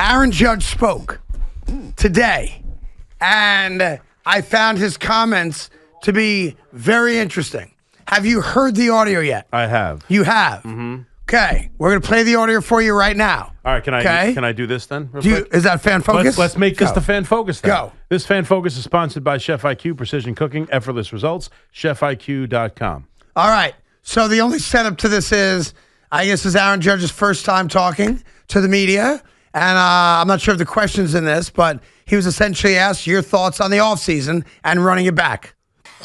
Aaron Judge spoke today, and I found his comments to be very interesting. Have you heard the audio yet? I have. You have? Mm-hmm. Okay. We're going to play the audio for you right now. All right. Can I do this then? Is that fan focus? Let's make this the fan focus then. Go. This fan focus is sponsored by Chef IQ, Precision Cooking, Effortless Results, chefiq.com. All right. So the only setup to this is, I guess, is Aaron Judge's first time talking to the media. And I'm not sure if the question's in this, but he was essentially asked your thoughts on the offseason and running it back.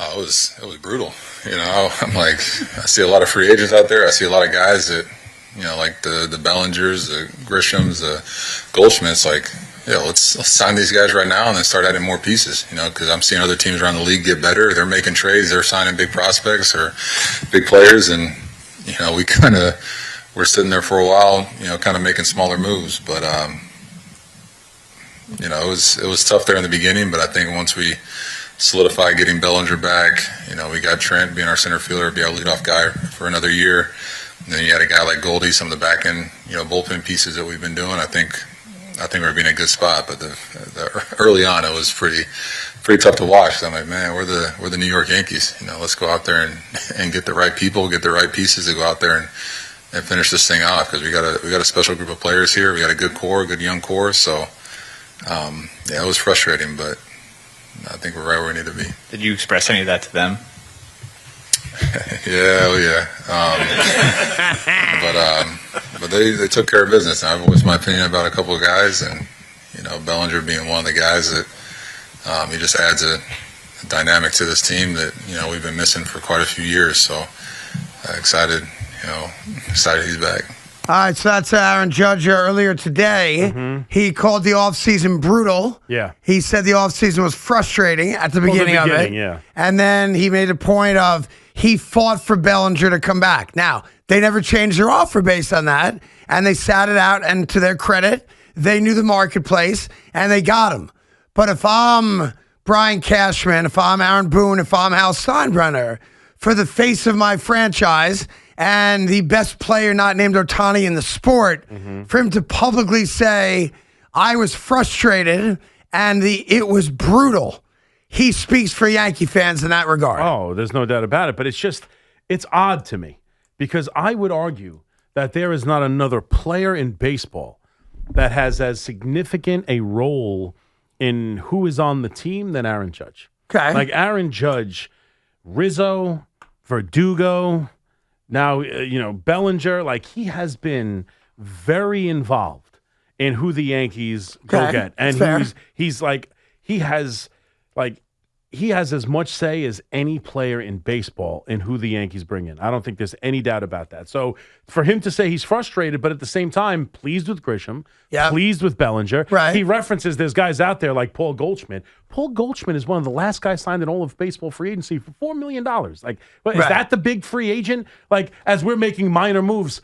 Oh, it was brutal. I'm like, I see a lot of free agents out there. I see a lot of guys that, like the Bellingers, the Grishams, the Goldschmidts, like, let's sign these guys right now and then start adding more pieces, because I'm seeing other teams around the league get better. They're making trades. They're signing big prospects or big players. And, we're sitting there for a while, kind of making smaller moves. But, it was tough there in the beginning. But I think once we solidified getting Bellinger back, we got Trent being our center fielder, be our leadoff guy for another year. And then you had a guy like Goldie, some of the back end, bullpen pieces that we've been doing. I think we're being in a good spot. But the early on, it was pretty tough to watch. So I'm like, man, we're the New York Yankees. Let's go out there and get the right people, get the right pieces to go out there and finish this thing off, because we got a special group of players here. We got a good core, good young core. So it was frustrating, but I think we're right where we need to be. Did you express any of that to them? Yeah. But they took care of business. And I've voiced my opinion about a couple of guys, and Bellinger being one of the guys that he just adds a dynamic to this team that we've been missing for quite a few years. So excited he's back. All right, so that's Aaron Judge earlier today. Mm-hmm. He called the offseason brutal. Yeah. He said the offseason was frustrating at the beginning of it. Yeah. And then he made a point of he fought for Bellinger to come back. Now, they never changed their offer based on that, and they sat it out, and to their credit, they knew the marketplace, and they got him. But if I'm Brian Cashman, if I'm Aaron Boone, if I'm Hal Steinbrenner, for the face of my franchise and the best player not named Ohtani in the sport, for him to publicly say, I was frustrated and it was brutal, he speaks for Yankee fans in that regard. Oh, there's no doubt about it. But it's odd to me, because I would argue that there is not another player in baseball that has as significant a role in who is on the team than Aaron Judge. Okay. Like Aaron Judge, Rizzo, Verdugo, now, Bellinger, like he has been very involved in who the Yankees go get. And he has as much say as any player in baseball in who the Yankees bring in. I don't think there's any doubt about that. So for him to say he's frustrated, but at the same time, pleased with Grisham, pleased with Bellinger. Right. He references there's guys out there like Paul Goldschmidt. Paul Goldschmidt is one of the last guys signed in all of baseball free agency for $4 million. Like, is that the big free agent? Like, as we're making minor moves,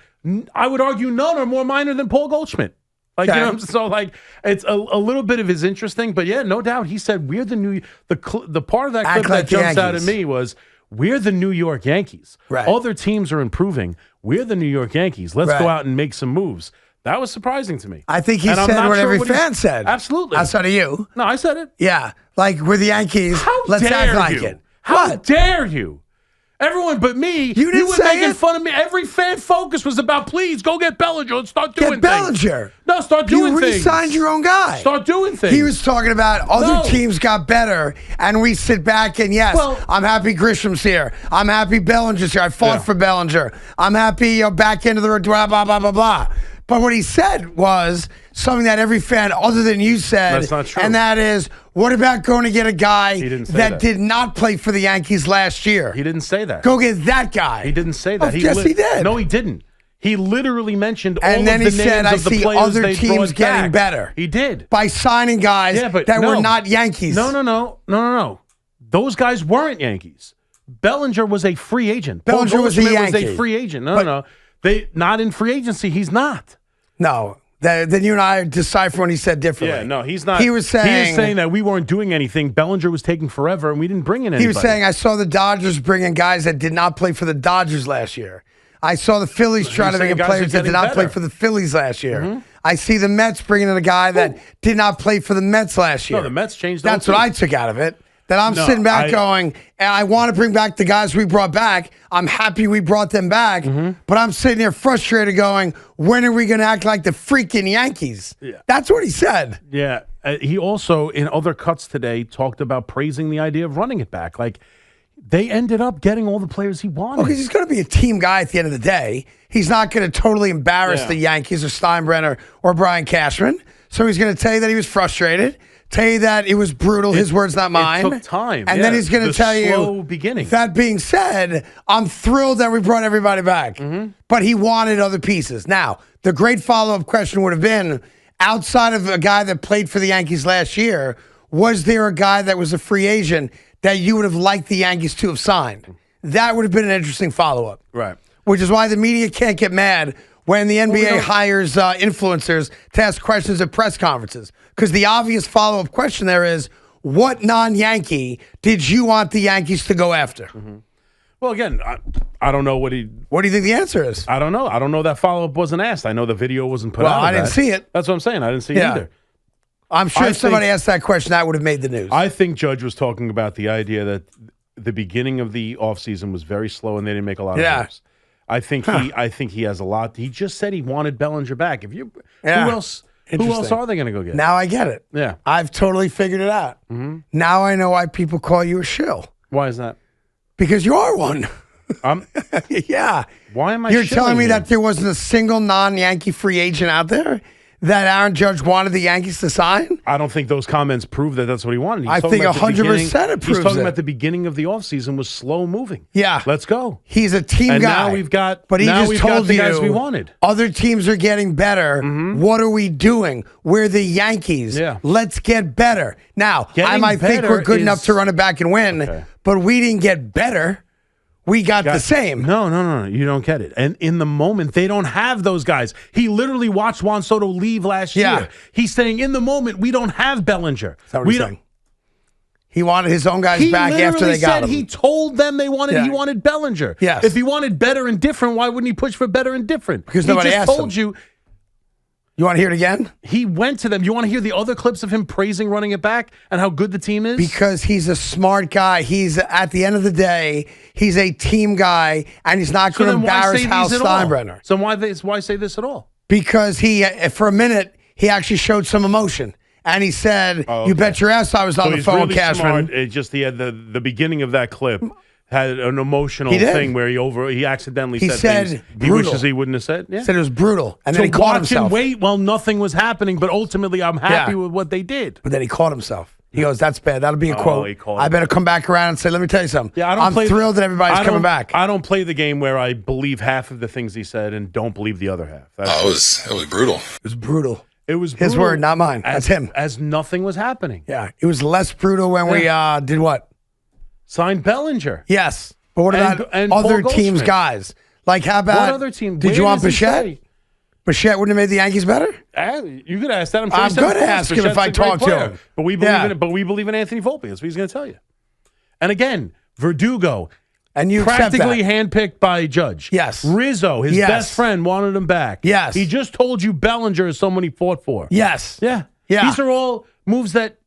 I would argue none are more minor than Paul Goldschmidt. So it's a little bit of his interesting, but yeah, no doubt. He said we're the part of that clip that jumps out at me was we're the New York Yankees. Right. Other teams are improving. We're the New York Yankees. Let's go out and make some moves. That was surprising to me. I think he said what every fan said. Absolutely. Outside of you. No, I said it. Yeah. Like we're the Yankees. Let's act like it. How dare you? Everyone but me, you were making fun of me. Every fan focus was about, please, go get Bellinger. Let's start doing things. Bellinger. No, start doing things. You re-signed your own guy. Start doing things. He was talking about other teams got better, and we sit back and, I'm happy Grisham's here. I'm happy Bellinger's here. I fought for Bellinger. I'm happy back into the blah, blah, blah, blah, blah. But what he said was something that every fan other than you said. That's not true. And that is, what about going to get a guy that did not play for the Yankees last year? He didn't say that. Go get that guy. He didn't say that. Oh, yes, he did. No, he didn't. He literally mentioned all and then of the he names said, of the players other teams getting better. He did. By signing guys that were not Yankees. No. Those guys weren't Yankees. Bellinger was a free agent. Bellinger was a Yankee. Was a free agent. No. Not in free agency. He's not. No. Then you and I decipher when he said differently. Yeah, no, he's not. He was saying that we weren't doing anything. Bellinger was taking forever, and we didn't bring in anybody. He was saying, I saw the Dodgers bringing guys that did not play for the Dodgers last year. I saw the Phillies trying to bring in players that did not play for the Phillies last year. Mm-hmm. I see the Mets bringing in a guy that did not play for the Mets last year. No, the Mets changed. That's what I took out of it. That I'm sitting back going, and I want to bring back the guys we brought back. I'm happy we brought them back, but I'm sitting here frustrated going, when are we going to act like the freaking Yankees? Yeah. That's what he said. Yeah. He also, in other cuts today, talked about praising the idea of running it back. Like, they ended up getting all the players he wanted. Because he's going to be a team guy at the end of the day. He's not going to totally embarrass the Yankees or Steinbrenner or Brian Cashman. So he's going to tell you that he was frustrated. Tell you that it was brutal. His words, not mine. It took time. And then he's going to tell you, beginning. That being said, I'm thrilled that we brought everybody back. Mm-hmm. But he wanted other pieces. Now, the great follow-up question would have been, outside of a guy that played for the Yankees last year, was there a guy that was a free agent that you would have liked the Yankees to have signed? That would have been an interesting follow-up. Right. Which is why the media can't get mad when the NBA hires influencers to ask questions at press conferences. Because the obvious follow-up question there is, what non-Yankee did you want the Yankees to go after? Mm-hmm. Well, again, I don't know what he... What do you think the answer is? I don't know. I don't know that follow-up wasn't asked. I know the video wasn't put out. Well, I didn't see it. That's what I'm saying. I didn't see it either. I'm sure if somebody asked that question, that would have made the news. I think Judge was talking about the idea that the beginning of the offseason was very slow and they didn't make a lot of moves. I think he has a lot. He just said he wanted Bellinger back. Who else are they going to go get? Now I get it. Yeah. I've totally figured it out. Mm-hmm. Now I know why people call you a shill. Why is that? Because you are one. Yeah. Why am I You're telling me that there wasn't a single non-Yankee free agent out there that Aaron Judge wanted the Yankees to sign? I don't think those comments prove that that's what he wanted. I think 100% it proves it. He's talking about the beginning of the offseason was slow moving. Yeah. Let's go. He's a team and guy. Now we've got, but he just told the you guys we wanted. Other teams are getting better. Mm-hmm. What are we doing? We're the Yankees. Yeah. Let's get better. Now, I might think we're good enough to run it back and win, but we didn't get better. We got the same. No. You don't get it. And in the moment, they don't have those guys. He literally watched Juan Soto leave last year. He's saying, in the moment, we don't have Bellinger. Is that what he's saying? He wanted his own guys back after they got him. He told them he wanted Bellinger. Yes. If he wanted better and different, why wouldn't he push for better and different? Because nobody asked him. You want to hear it again? He went to them. You want to hear the other clips of him praising running it back and how good the team is? Because he's a smart guy. He's, at the end of the day, he's a team guy, and he's not going to embarrass Hal Steinbrenner. So why say this at all? Because he, for a minute, he actually showed some emotion. And he said, you bet your ass I was on the phone with Cashman. It's just he had the beginning of that clip had an emotional thing where he accidentally said things he wishes he wouldn't have said. Yeah. Said it was brutal. And then he caught himself. Watch him wait while nothing was happening, but ultimately I'm happy with what they did. But then he caught himself. He goes, that's bad. That'll be a quote. I better come back around and say, let me tell you something. Yeah, I'm thrilled that everybody's coming back. I don't play the game where I believe half of the things he said and don't believe the other half. It was brutal. It was brutal. It was his word, not mine. That's him. As nothing was happening. Yeah. It was less brutal when we did what? Signed Bellinger. Yes. But what about other teams' guys? Like, how about... What other team? Did you want Bichette? Bichette wouldn't have made the Yankees better? You could ask that. I'm going to ask him if I talk to him. But we believe in Anthony Volpe. That's what he's going to tell you. And again, Verdugo, and you practically handpicked by Judge. Yes. Rizzo, his best friend, wanted him back. Yes. He just told you Bellinger is someone he fought for. Yes. Yeah. These are all moves that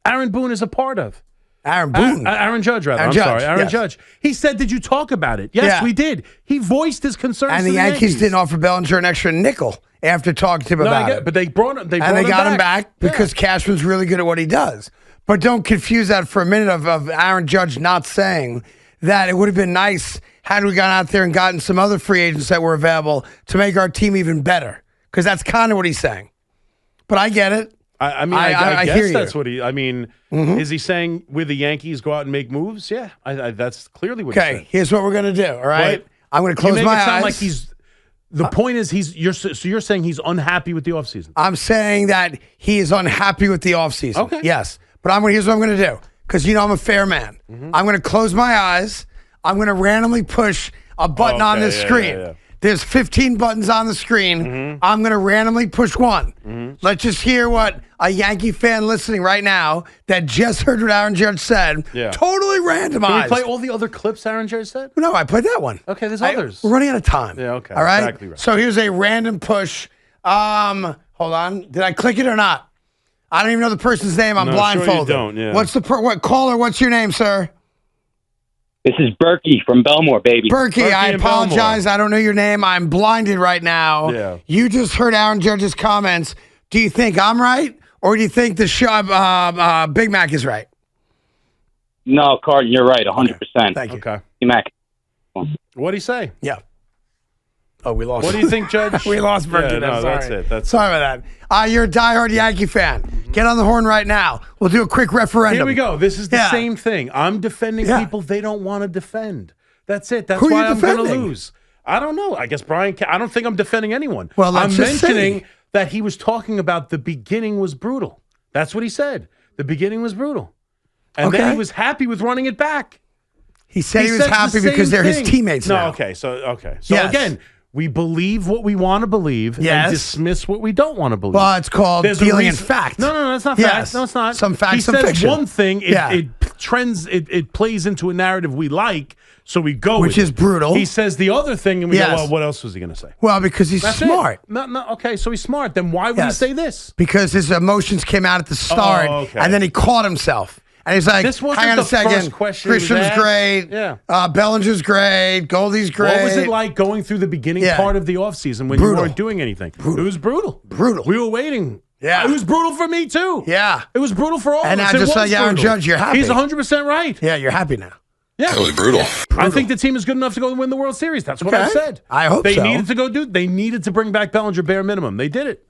Aaron Boone is a part of. Aaron Boone. Aaron Judge, rather. Aaron Judge. He said, did you talk about it? Yes, we did. He voiced his concerns and to the Yankees didn't offer Bellinger an extra nickel after talking to him about it. But they brought him back because Cashman's really good at what he does. But don't confuse that for a minute of Aaron Judge not saying that it would have been nice had we gone out there and gotten some other free agents that were available to make our team even better. Because that's kind of what he's saying. But I get it. I guess that's what he. I mean, is he saying with the Yankees go out and make moves? Yeah, that's clearly what. Okay, here's what we're gonna do. All right, but I'm gonna close my eyes. Like the point is you're saying he's unhappy with the offseason. I'm saying that he is unhappy with the offseason. Okay, yes, but here's what I'm gonna do because I'm a fair man. I'm gonna close my eyes. I'm gonna randomly push a button on this screen. There's 15 buttons on the screen. I'm going to randomly push one. Let's just hear what a Yankee fan listening right now that just heard what Aaron Judge said. Yeah. Totally randomized. Can we play all the other clips Aaron Judge said? No, I played that one. Okay, there's others. We're running out of time. Yeah, okay. All right? Exactly right. So here's a random push. Hold on. Did I click it or not? I don't even know the person's name. I'm blindfolded. Sure you don't, yeah. What's the what caller? What's your name, sir? This is Berkey from Belmore, baby. Berkey, I apologize. I don't know your name. I'm blinded right now. Yeah. You just heard Aaron Judge's comments. Do you think I'm right, or do you think the Big Mac is right? No, Carton, you're right, 100%. Thank you. Okay. C-Mac. What'd he say? Yeah. Oh, we lost. What do you think, Judge? We lost Berkey. Yeah, no, Sorry. that's it. Sorry about that. You're a diehard Yankee fan. Get on the horn right now. We'll do a quick referendum. Here we go. This is the same thing. I'm defending people they don't want to defend. That's it. That's why I'm going to lose. I don't know. I guess I don't think I'm defending anyone. Well, I'm mentioning that he was talking about the beginning was brutal. That's what he said. The beginning was brutal. And then he was happy with running it back. He said he was happy because they're his teammates now. Okay. So again, we believe what we want to believe and dismiss what we don't want to believe. Well, it's called dealing in fact. No, that's not fact. No, it's not. Some facts, some fiction. He fiction. says one thing, it plays into a narrative we like, so we go Which is brutal. He says the other thing, and we go, well, what else was he going to say? Well, because he's smart. Okay, so he's smart. Then why would he say this? Because his emotions came out at the start, and then he caught himself. And he's like, this wasn't hang on a the second. First question Christian's great. Yeah. Bellinger's great. Goldie's great. What was it like going through the beginning part of the offseason when you weren't doing anything? It was brutal. We were waiting. Yeah. It was brutal for me, too. Yeah. It was brutal for all of us. And now, just like Aaron Judge, you're happy. He's 100% right. Yeah, you're happy now. Yeah. It was brutal. I think the team is good enough to go and win the World Series. That's what I said. I hope they so. They needed to bring back Bellinger bare minimum. They did it.